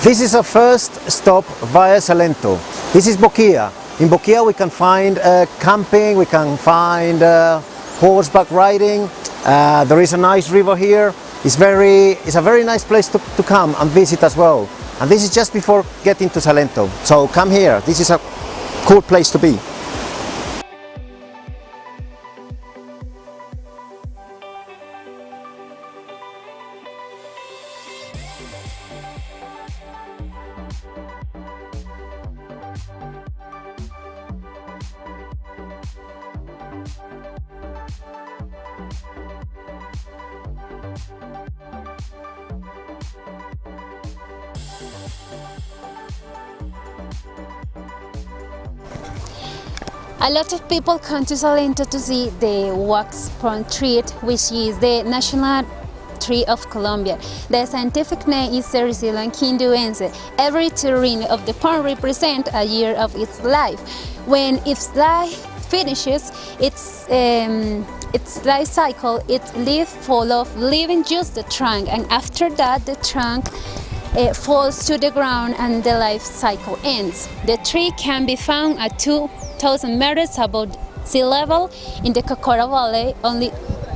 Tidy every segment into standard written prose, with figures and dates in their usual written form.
This is our first stop via Salento. This is Boquia. In Boquia we can find camping, we can find horseback riding. There is a nice river here. It's a very nice place to come and visit as well. And this is just before getting to Salento. So come here, this is a cool place to be. A lot of people come to Salento to see the wax palm tree, which is the national tree of Colombia. The scientific name is Cericilum quinduense. Every terrain of the palm represents a year of its life. When its life finishes its life cycle, its leaf fall off, leaving just the trunk, and after that the trunk falls to the ground and the life cycle ends. The tree can be found at 2,000 meters above sea level in the Cocora Valley, only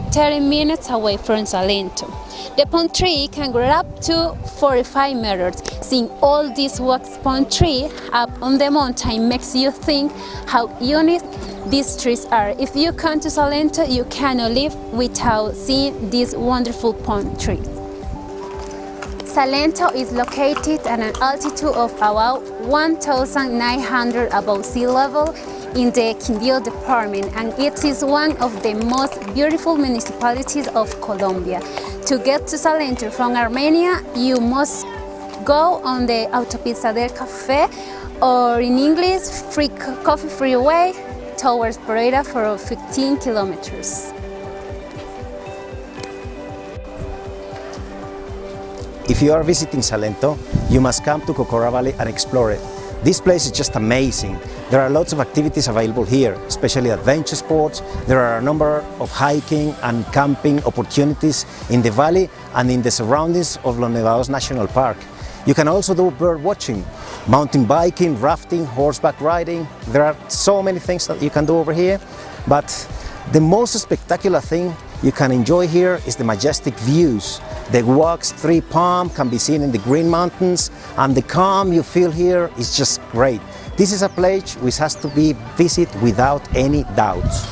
30 minutes away from Salento. The palm tree can grow up to 45 meters. Seeing all these wax palm trees up on the mountain makes you think how unique these trees are. If you come to Salento, you cannot live without seeing these wonderful palm trees. Salento is located at an altitude of about 1,900 above sea level in the Quindío department, and it is one of the most beautiful municipalities of Colombia. To get to Salento from Armenia, you must go on the Autopista del Café, or in English, Free Coffee Freeway, towards Pereira for 15 kilometers. If you are visiting Salento, you must come to Cocora Valley and explore it. This place is just amazing. There are lots of activities available here, especially adventure sports. There are a number of hiking and camping opportunities in the valley and in the surroundings of Los Nevados National Park. You can also do bird watching, mountain biking, rafting, horseback riding. There are so many things that you can do over here, but the most spectacular thing you can enjoy here is the majestic views. The wax tree palm can be seen in the Green Mountains, and the calm you feel here is just great. This is a place which has to be visited without any doubts.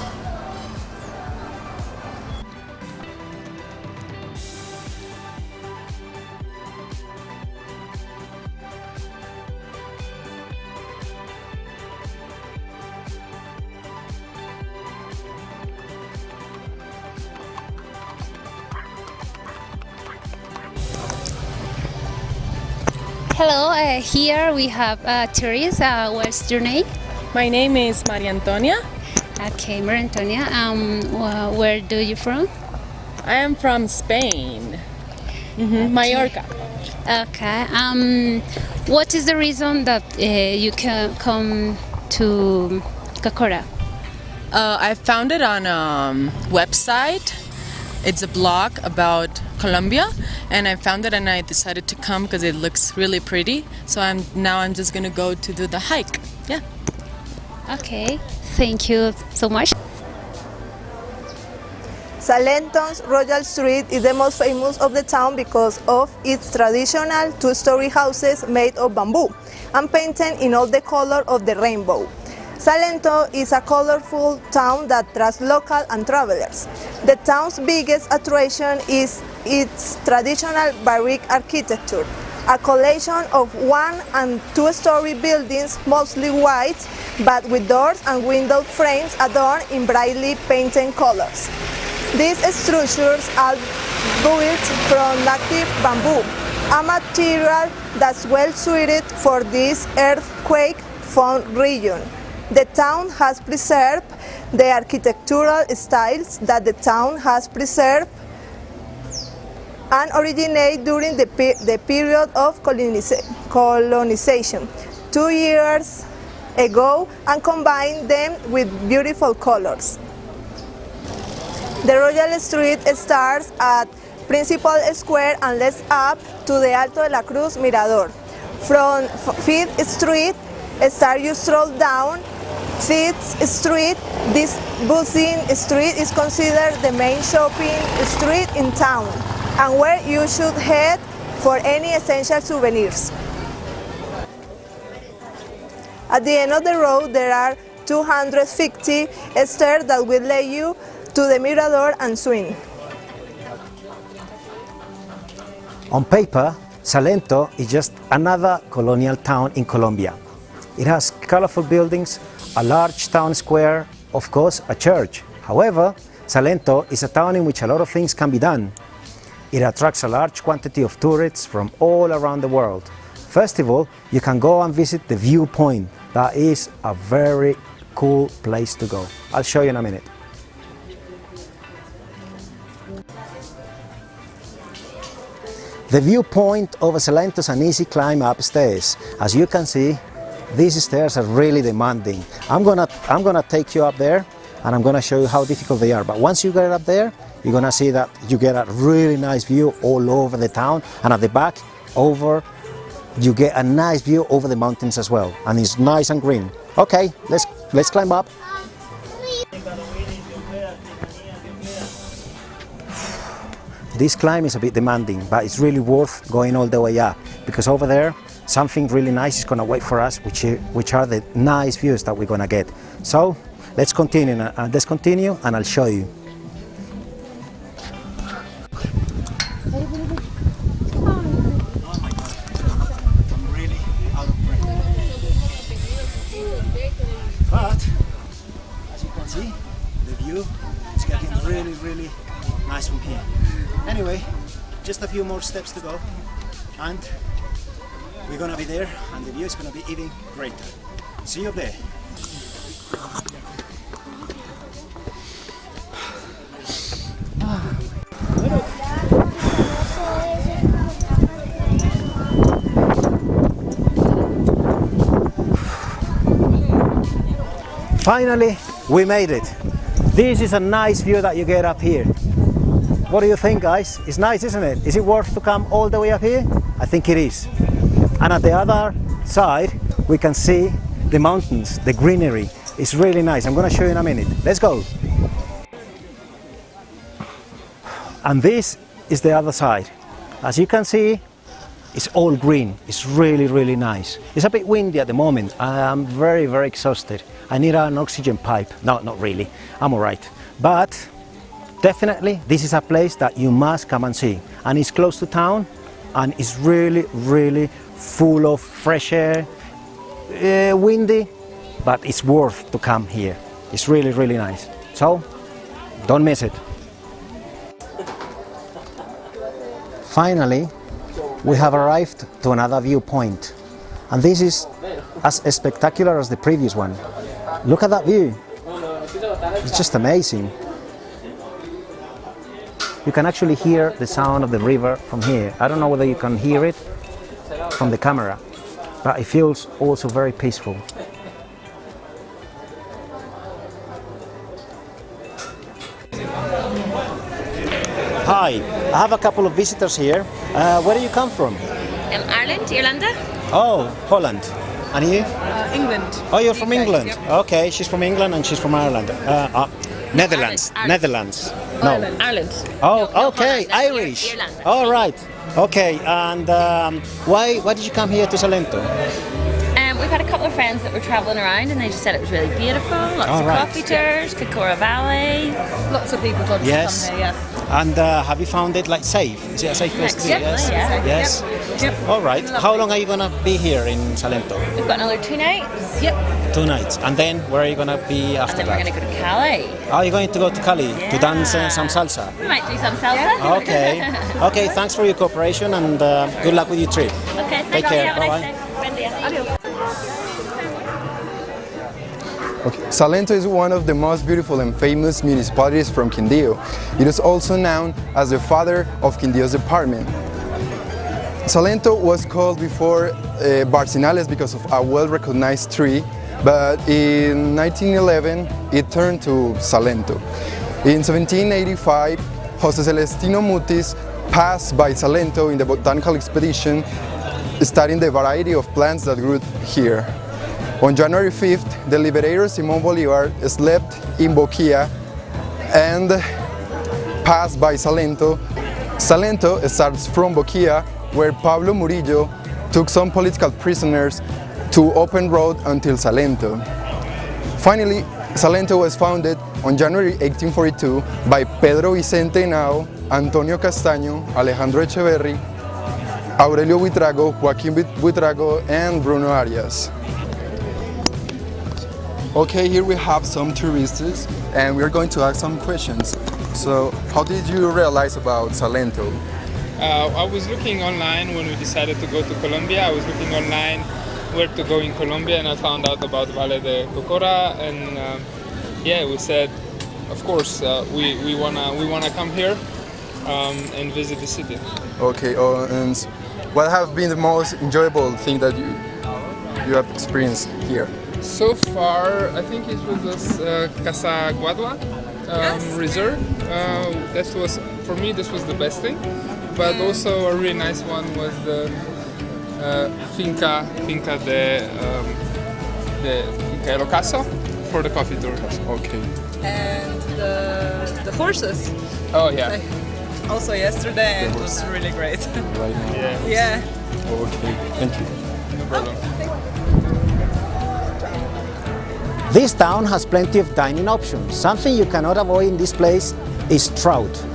Hello, here we have Teresa. What's your name? My name is Maria Antonia. Okay, Maria Antonia. Where do you from? I am from Spain, Mallorca. Okay. What is the reason that you can come to Cocora? I found it on a website. It's a blog about Colombia, and I found it and I decided to come because it looks really pretty. So I'm just gonna go to do the hike. Yeah. Okay. Thank you so much. Salento's Royal Street is the most famous of the town because of its traditional two-story houses made of bamboo and painted in all the colors of the rainbow. Salento is a colorful town that attracts local and travelers. The town's biggest attraction is its traditional barrack architecture, a collection of one- and two-story buildings, mostly white, but with doors and window frames adorned in brightly painted colors. These structures are built from native bamboo, a material that's well suited for this earthquake-prone region. The town has preserved the architectural styles that the town has preserved and originated during the period of colonization 2 years ago and combined them with beautiful colors. The Royal Street starts at Principal Square and leads up to the Alto de la Cruz Mirador, From 5th Street, start you stroll down 5th Street. This buzzing street is considered the main shopping street in town and where you should head for any essential souvenirs. At the end of the road there are 250 stairs that will lead you to the Mirador and swing. On paper, Salento is just another colonial town in Colombia. It has colorful buildings, a large town square, of course, a church. However, Salento is a town in which a lot of things can be done. It attracts a large quantity of tourists from all around the world. First of all, you can go and visit the viewpoint. That is a very cool place to go. I'll show you in a minute. The viewpoint over Salento is an easy climb upstairs. As you can see, these stairs are really demanding. I'm gonna take you up there and I'm gonna show you how difficult they are. But once you get up there, you're gonna see that you get a really nice view all over the town, and at the back you get a nice view over the mountains as well, and it's nice and green. Okay, let's climb up. This climb is a bit demanding, but it's really worth going all the way up, because over there something really nice is going to wait for us, which are the nice views that we're going to get. So let's continue and I'll show you. But as you can see, the view is getting really nice from here. Anyway, just a few more steps to go and we're gonna be there, and the view is gonna be even greater. See you up there. Finally, we made it. This is a nice view that you get up here. What do you think, guys? It's nice, isn't it? Is it worth to come all the way up here? I think it is. And at the other side, we can see the mountains, the greenery. It's really nice. I'm going to show you in a minute. Let's go. And this is the other side. As you can see, it's all green. It's really nice. It's a bit windy at the moment. I'm very exhausted. I need an oxygen pipe. No, not really. I'm all right. But definitely, this is a place that you must come and see. And it's close to town, and it's really full of fresh air, windy, but it's worth to come here. It's really nice. So, don't miss it. Finally, we have arrived to another viewpoint. And this is as spectacular as the previous one. Look at that view. It's just amazing. You can actually hear the sound of the river from here. I don't know whether you can hear it from the camera, but it feels also very peaceful. Hi, I have a couple of visitors here. Where do you come from? Ireland, Irlanda. Oh, Holland. And you? England. Oh, you're from UK, England? yep. Okay, she's from England and she's from Ireland. Netherlands. Ireland. Netherlands. No. Ireland. Oh, No, okay, Holland, Irish. Irlanda. All right. Okay, and why did you come here to Salento? We've had a couple of friends that were travelling around and they just said it was really beautiful. Lots All of right. coffee tours, Kokora Valley. Lots of people told us Yes. to come here, yeah. And have you found it like safe? Is it a safe place to be? Yep, Yes. yeah. Yes. Yep. All right. How long are you gonna be here in Salento? We've got another 2 nights. Yep. 2 nights. And then where are you gonna be And after then we're that? going to go to Calais. Are you going to go to Cali to dance Yeah. some salsa? We might do some salsa. Okay. Okay. Thanks for your cooperation and good luck with your trip. Okay, Take thank you. care. Have a Bye-bye. nice day. Buen día. Okay. Salento is one of the most beautiful and famous municipalities from Quindío. It is also known as the father of Quindío's department. Salento was called before Barcinales because of a well-recognized tree, but in 1911 it turned to Salento. In 1785, José Celestino Mutis passed by Salento in the botanical expedition studying the variety of plants that grew here. On January 5th, the liberator Simón Bolívar slept in Boquilla and passed by Salento. Salento starts from Boquilla, where Pablo Murillo took some political prisoners to open road until Salento. Finally, Salento was founded on January 1842 by Pedro Vicente Henao, Antonio Castaño, Alejandro Echeverri, Aurelio Buitrago, Joaquín Buitrago, and Bruno Arias. Okay, here we have some tourists and we're going to ask some questions. So, how did you realize about Salento? I was looking online when we decided to go to Colombia. I was looking online where to go in Colombia, and I found out about Valle de Cocora, and yeah, we said, of course, we wanna come here and visit the city. Okay, and what have been the most enjoyable thing that you have experienced here? So far, I think it was this Casa Guadua reserve. That was, for me, this was the best thing. But also a really nice one was the Finca de El Ocaso for the coffee tour. Okay. And the horses. Oh yeah. Also yesterday, and it was really great. Right now. Yeah. Yeah. Okay, thank you. No problem. This town has plenty of dining options. Something you cannot avoid in this place is trout.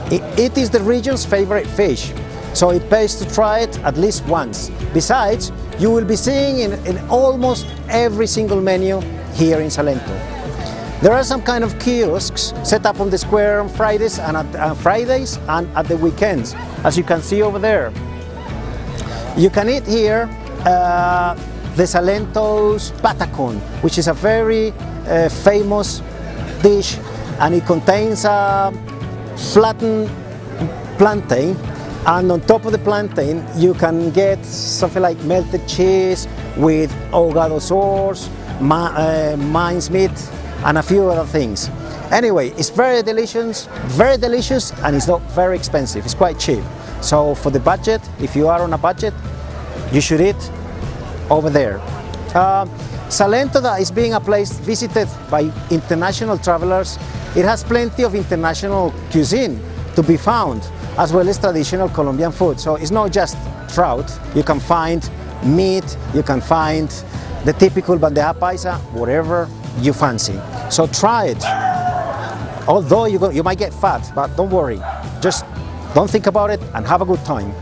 It is the region's favorite fish, so it pays to try it at least once. Besides, you will be seeing in almost every single menu here in Salento. There are some kind of kiosks set up on the square on Fridays and at the weekends, as you can see over there. You can eat here the Salento's patacon, which is a very famous dish, and it contains a flattened plantain, and on top of the plantain you can get something like melted cheese with ahogado sauce, mincemeat, and a few other things. Anyway, it's very delicious, and it's not very expensive. It's quite cheap. So for the budget, if you are on a budget, you should eat over there. Salento that is being a place visited by international travelers. It has plenty of international cuisine to be found, as well as traditional Colombian food. So it's not just trout. You can find meat, you can find the typical bandeja paisa, whatever you fancy. So try it. Although you might get fat, but don't worry. Just don't think about it and have a good time.